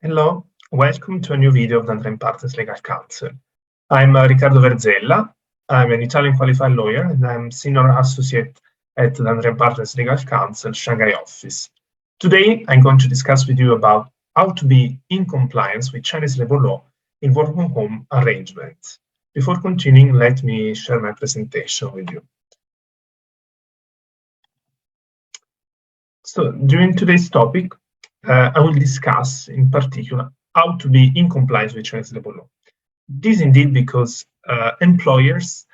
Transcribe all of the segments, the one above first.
Hello, welcome to a new video of the Partners Legal Counsel. I'm Riccardo Verzella. I'm an Italian qualified lawyer and I'm Senior Associate at the Partners Legal Counsel Shanghai office. Today, I'm going to discuss with you about how to be in compliance with Chinese labor law in work from home arrangements. Before continuing, let me share my presentation with you. So during today's topic, I will discuss in particular how to be in compliance with Chinese labor law. This indeed because employers,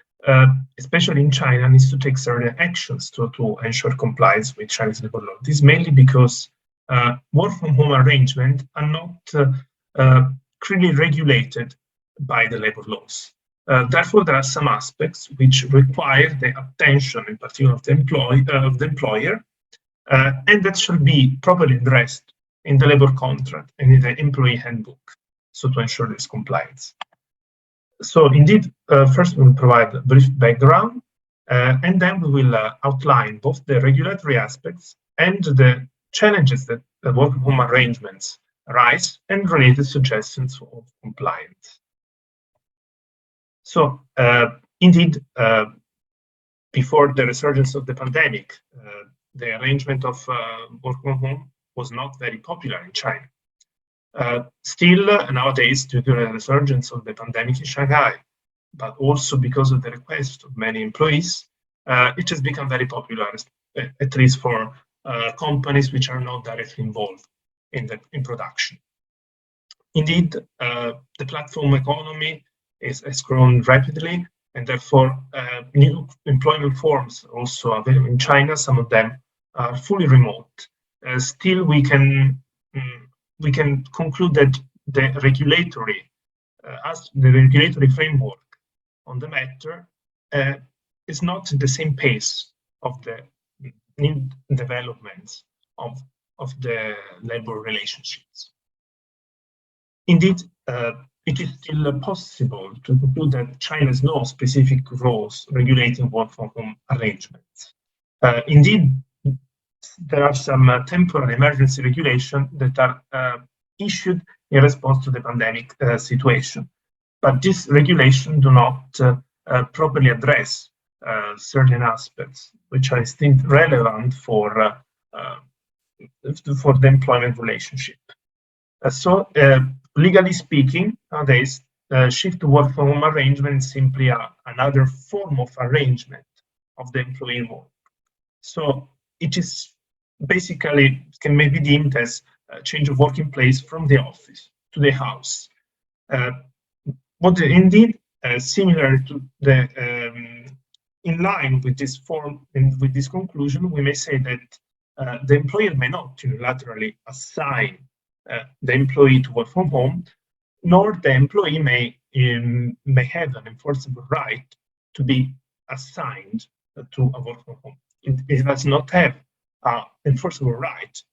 especially in China, needs to take certain actions to ensure compliance with Chinese labor law. This mainly because work from home arrangements are not clearly regulated by the labor laws. Therefore, there are some aspects which require the attention, in particular of the employer, and that should be properly addressed in the labor contract and in the employee handbook, so to ensure this compliance. So indeed, first we will provide a brief background, and then we will outline both the regulatory aspects and the challenges that the work from home arrangements arise and related suggestions of compliance. So indeed, before the resurgence of the pandemic, the arrangement of work from home was not very popular in China. Still, nowadays, due to the resurgence of the pandemic in Shanghai, but also because of the request of many employees, it has become very popular, at least for companies which are not directly involved in production. Indeed, the platform economy has grown rapidly, and therefore new employment forms also available in China. Some of them are fully remote. Still, we can conclude that the regulatory framework on the matter is not the same pace of the new developments of the labor relationships. Indeed, it is still possible to conclude that China has no specific rules regulating work from home arrangements. Indeed, there are some temporary emergency regulations that are issued in response to the pandemic situation. But these regulations do not properly address certain aspects which I think relevant for the employment relationship. So, legally speaking, nowadays, shift to work from home arrangement is simply another form of arrangement of the employee work. So it is basically can be deemed as a change of working place from the office to the house. But indeed, similar to the in line with this form and with this conclusion, we may say that the employer may not unilaterally assign the employee to work from home, nor the employee may have an enforceable right to be assigned to a work from home. It does not have an enforceable right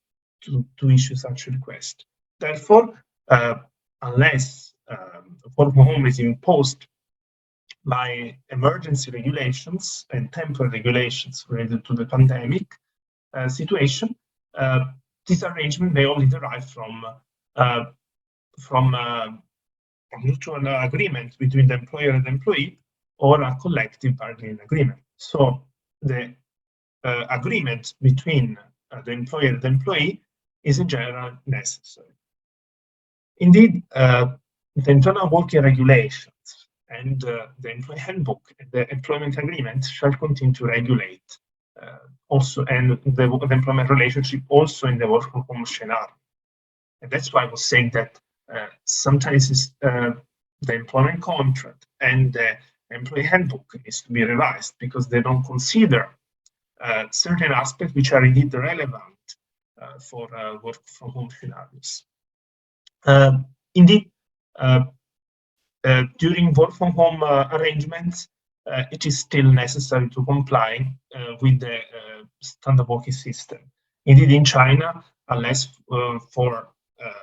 to issue such a request. Therefore, unless work from home is imposed by emergency regulations and temporary regulations related to the pandemic situation, this arrangement may only derive from a mutual agreement between the employer and the employee or a collective bargaining agreement. So the agreement between the employer and the employee is in general necessary. Indeed, the internal working regulations and the employee handbook and the employment agreement shall continue to regulate also and the employment relationship also in the work from home scenario. And that's why I was saying that sometimes the employment contract and the employee handbook needs to be revised because they don't consider certain aspects which are indeed relevant for work from home scenarios. Indeed, during work from home arrangements, it is still necessary to comply with the standard working system. Indeed, in China, unless for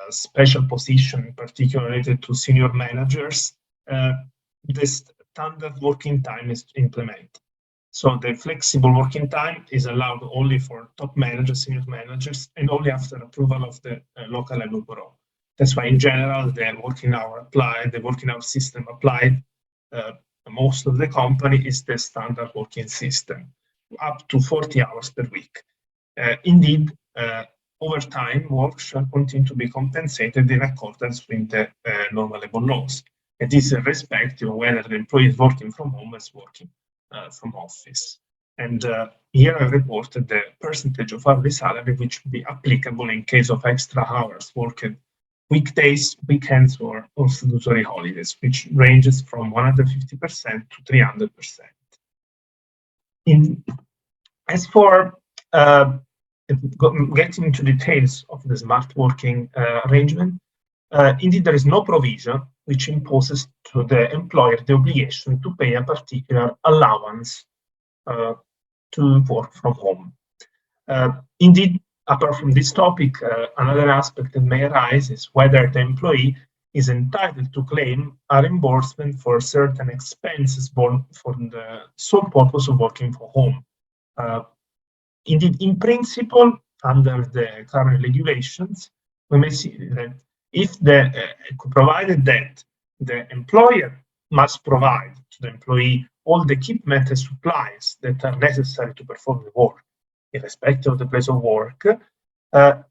special position, in particular related to senior managers, the standard working time is implemented. So the flexible working time is allowed only for top managers, senior managers, and only after approval of the local labor bureau. That's why, in general, the working hour system applied most of the company is the standard working system, up to 40 hours per week. Indeed, overtime work shall continue to be compensated in accordance with the normal labor laws. And this is irrespective of whether the employee is working from home or is working from office. And here I reported the percentage of hourly salary which would be applicable in case of extra hours worked weekdays, weekends, or statutory holidays, which ranges from 150% to 300%. As for getting into details of the smart working arrangement, indeed, there is no provision which imposes to the employer the obligation to pay a particular allowance to work from home. Indeed, apart from this topic, another aspect that may arise is whether the employee is entitled to claim a reimbursement for certain expenses borne for the sole purpose of working from home. Indeed, in principle, under the current regulations, we may see that if provided that the employer must provide to the employee all the equipment and supplies that are necessary to perform the work, irrespective of the place of work,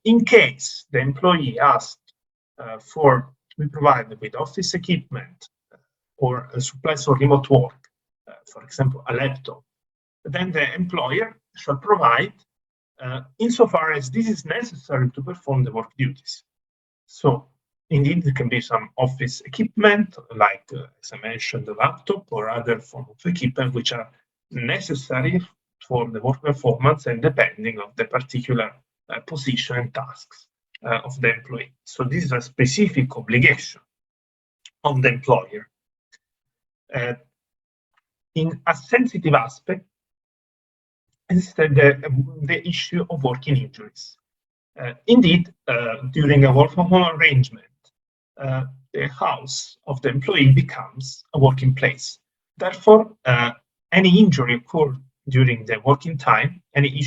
in case the employee asked to be provided with office equipment or supplies for remote work, for example, a laptop, then the employer shall provide insofar as this is necessary to perform the work duties. So, indeed, there can be some office equipment, like, as I mentioned, the laptop or other form of equipment which are necessary for the work performance and depending on the particular position and tasks of the employee. So this is a specific obligation of the employer. In a sensitive aspect is the issue of working injuries. Indeed, during a work from home arrangement, the house of the employee becomes a working place. Therefore, any injury occurred during the working time, any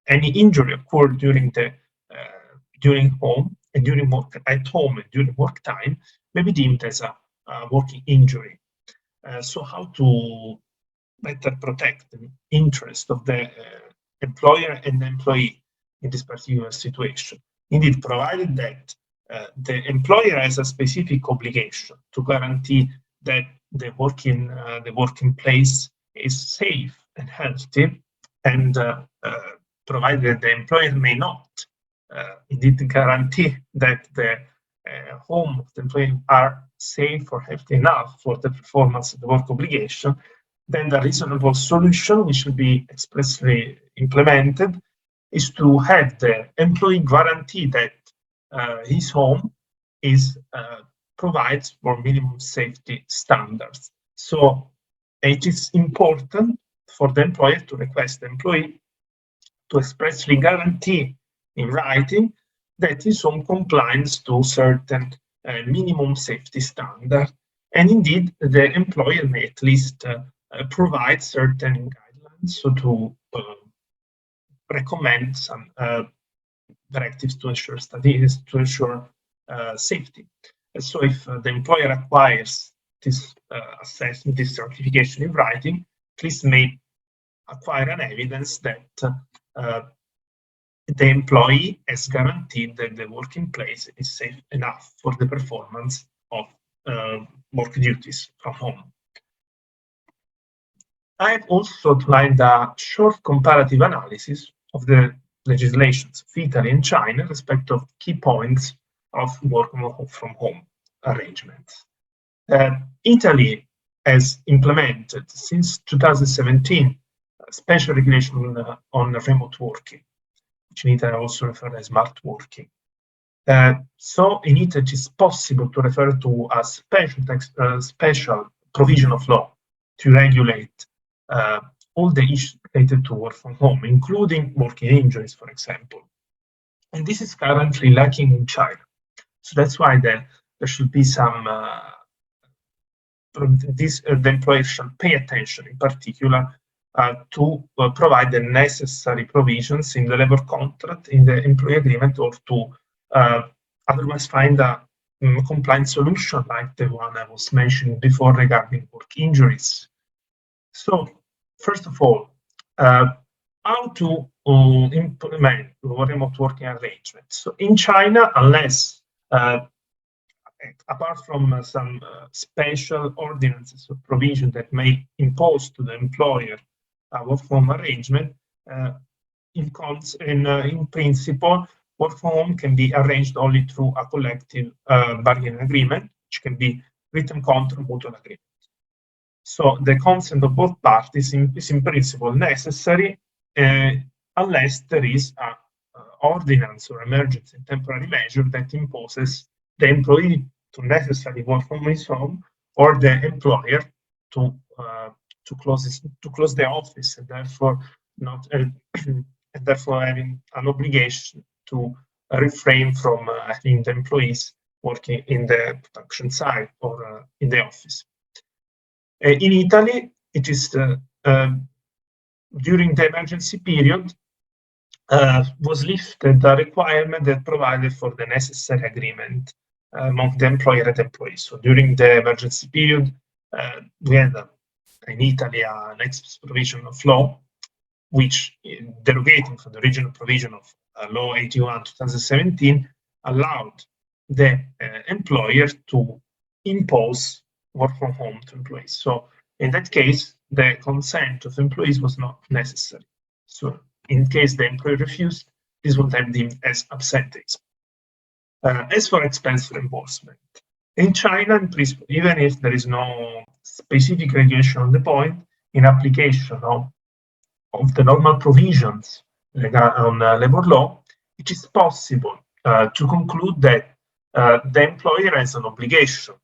injury occurred during home and during work at home and during work time may be deemed as a working injury. So, how to better protect the interest of the employer and the employee in this particular situation? Indeed, provided that the employer has a specific obligation to guarantee that the working place is safe and healthy, and provided that the employer may not indeed guarantee that the home of the employee are safe or healthy enough for the performance of the work obligation, then the reasonable solution, which will be expressly implemented, is to have the employee guarantee that his home provides for minimum safety standards. So it is important for the employer to request the employee to expressly guarantee in writing that his home complies to certain minimum safety standards. And indeed, the employer may at least provide certain guidelines, so to recommend some directives to ensure studies, to ensure safety. And so if the employer acquires this assessment, this certification in writing, at least may acquire an evidence that the employee has guaranteed that the working place is safe enough for the performance of work duties from home. I have also outlined a short comparative analysis of the legislations of Italy and China in respect of key points of work from home arrangements. Italy has implemented since 2017 a special regulation on remote working, which in Italy also referred as smart working. So in Italy, it is possible to refer to a special provision of law to regulate all the issues related to work from home, including working injuries, for example. And this is currently lacking in China. So that's why there should be some, the employer should pay attention in particular to provide the necessary provisions in the labor contract, in the employee agreement, or to otherwise find a compliant solution like the one I was mentioning before regarding work injuries. So, first of all, how to implement remote working arrangements. So in China, unless apart from some special ordinances or provision that may impose to the employer a work from home arrangement, in principle, work from home can be arranged only through a collective bargaining agreement, which can be written contract or mutual agreement. So the consent of both parties is in principle necessary unless there is an ordinance or emergency temporary measure that imposes the employee to necessarily work from his home or the employer to close the office and therefore not and therefore having an obligation to refrain from having the employees working in the production site or in the office. In Italy, it is during the emergency period was lifted the requirement that provided for the necessary agreement among the employer and employees. So during the emergency period, we had in Italy an express provision of law, which, derogating from the original provision of Law 81/2017, allowed the employer to impose work from home to employees. So in that case, the consent of employees was not necessary. So in case the employer refused, this would have deemed as absenteeism. As for expense reimbursement, in China, in principle, even if there is no specific regulation on the point, in application of the normal provisions on labor law, it is possible to conclude that the employer has an obligation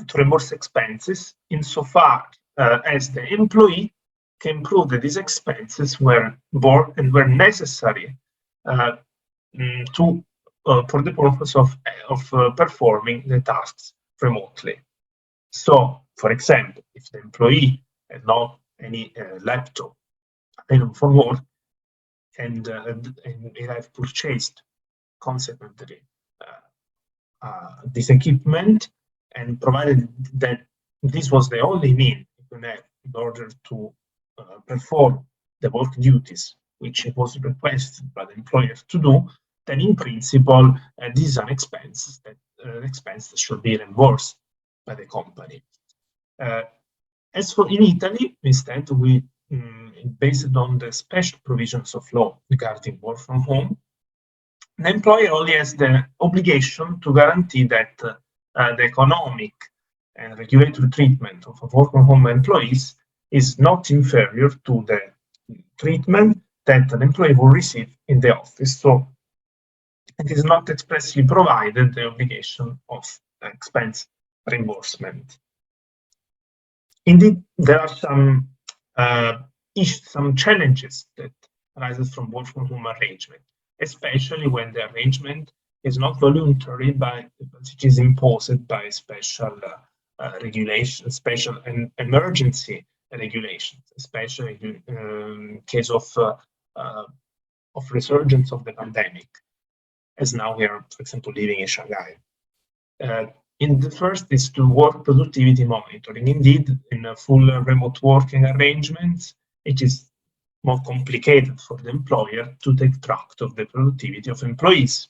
to reimburse expenses insofar as the employee can prove that these expenses were borne and were necessary for the purpose of performing the tasks remotely. So, for example, if the employee had not any laptop available for work and he have purchased consequently this equipment, and provided that this was the only means he could have in order to perform the work duties which it was requested by the employer to do, then in principle this is an expense that should be reimbursed by the company. As for in Italy, instead, we based on the special provisions of law regarding work from home, the employer only has the obligation to guarantee that the economic and regulatory treatment of work from home employees is not inferior to the treatment that an employee will receive in the office. So it is not expressly provided the obligation of expense reimbursement. Indeed, there are some challenges that arises from work from home arrangement, especially when the arrangement is not voluntary, but it is imposed by special regulations, special and emergency regulations, especially in case of resurgence of the pandemic, as now we are, for example, living in Shanghai. In the first is to work productivity monitoring. Indeed, in a full remote working arrangements, it is more complicated for the employer to take track of the productivity of employees.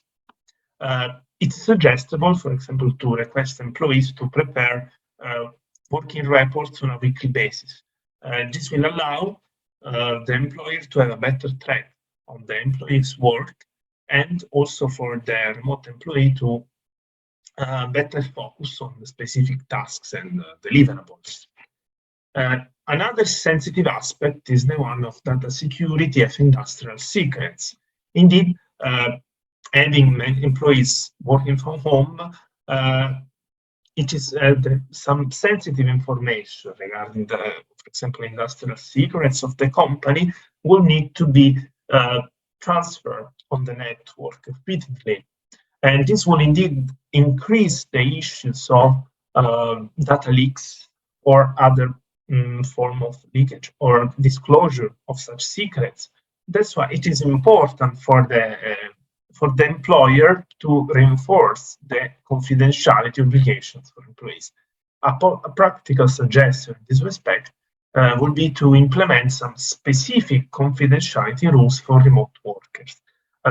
It's suggestible, for example, to request employees to prepare working reports on a weekly basis. This will allow the employer to have a better track on the employee's work, and also for the remote employee to better focus on the specific tasks and deliverables. Another sensitive aspect is the one of data security and industrial secrets. Indeed, having employees working from home, it is some sensitive information regarding the, for example, industrial secrets of the company will need to be transferred on the network repeatedly. And this will indeed increase the issues of data leaks or other form of leakage or disclosure of such secrets. That's why it is important for for the employer to reinforce the confidentiality obligations for employees. A practical suggestion in this respect would be to implement some specific confidentiality rules for remote workers.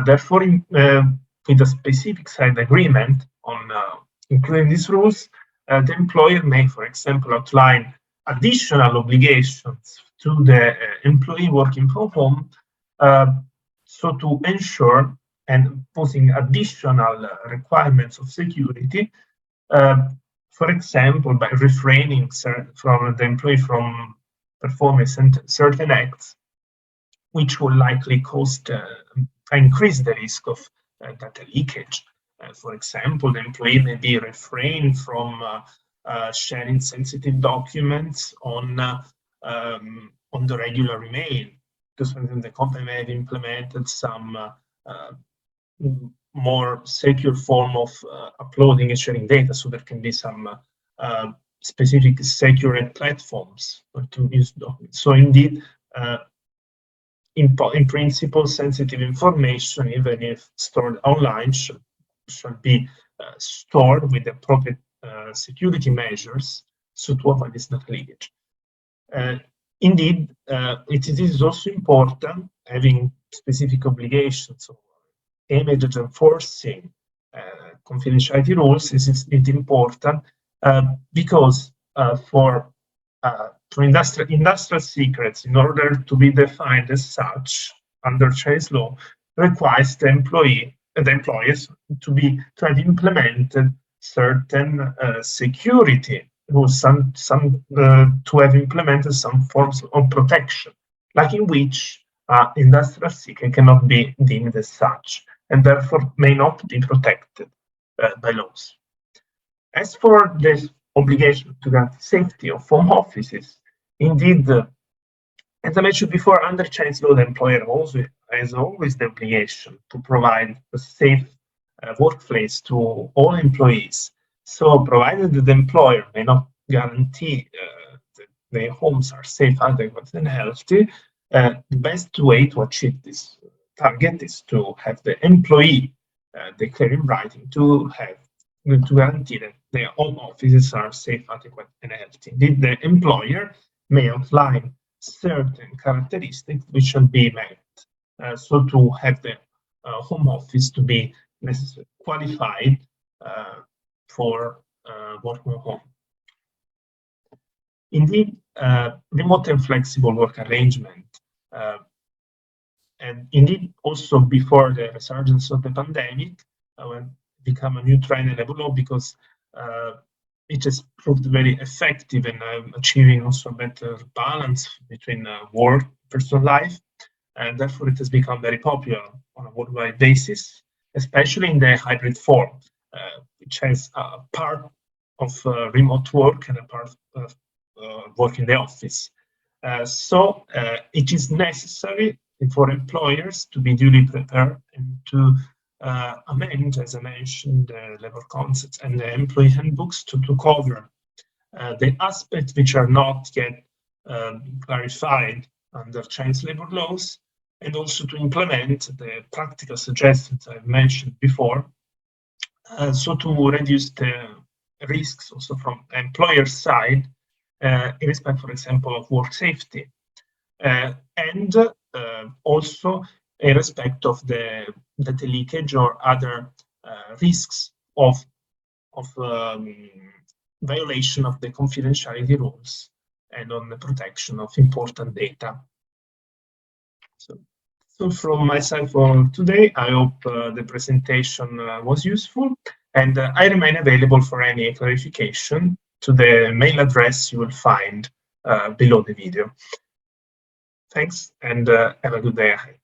Therefore, with a specific side agreement on including these rules, the employer may, for example, outline additional obligations to the employee working from home, so to ensure and putting additional requirements of security, for example, by refraining from the employee from performing certain acts, which will likely increase the risk of data leakage. For example, the employee may be refrained from sharing sensitive documents on the regular email, because the company may have implemented some more secure form of uploading and sharing data, so there can be some specific secure platforms to use documents. So indeed, in principle, sensitive information, even if stored online, should be stored with appropriate security measures, so to avoid this data leakage. Indeed, it is also important having specific obligations aimed at enforcing confidentiality rules. Is important because for industrial secrets, in order to be defined as such under Chinese law, requires the employers to have implemented certain security rules, to have implemented some forms of protection, like in which industrial secret cannot be deemed as such, and therefore may not be protected by laws. As for the obligation to guarantee safety of home offices, indeed, as I mentioned before, under Chinese law, the employer also has always the obligation to provide a safe workplace to all employees. So, provided that the employer may not guarantee that their homes are safe, adequate, and healthy, the best way to achieve this target is to have the employee declare in writing to guarantee that their home offices are safe, adequate, and healthy. Indeed, the employer may outline certain characteristics which should be met, so to have the home office to be necessarily qualified for working from home. Indeed, remote and flexible work arrangement, and indeed also before the resurgence of the pandemic, become a new trend in labor law, because it has proved very effective in achieving also a better balance between work and personal life, and therefore it has become very popular on a worldwide basis, especially in the hybrid form, which has a part of remote work and a part of work in the office. So it is necessary for employers to be duly prepared and to amend, as I mentioned, the labor concepts and the employee handbooks to cover the aspects which are not yet clarified under Chinese labor laws, and also to implement the practical suggestions I've mentioned before, so to reduce the risks also from employer side in respect, for example, of work safety, and also in respect of the data leakage or other risks of violation of the confidentiality rules and on the protection of important data. So from my side for today, I hope the presentation was useful, and I remain available for any clarification to the mail address you will find below the video. Thanks, and have a good day ahead.